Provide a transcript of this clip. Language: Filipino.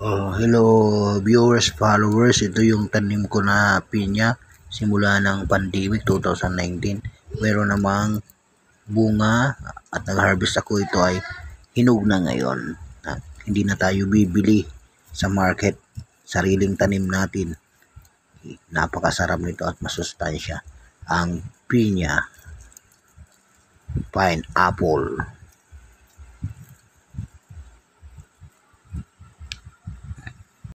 Hello viewers, followers. Ito yung tanim ko na pinya simula ng pandemic 2019. Meron namang bunga at nag-harvest ako. Ito ay hinog na ngayon. Hindi na tayo bibili sa market. Sariling tanim natin. Napakasarap nito at masustansya. Ang pinya pineapple.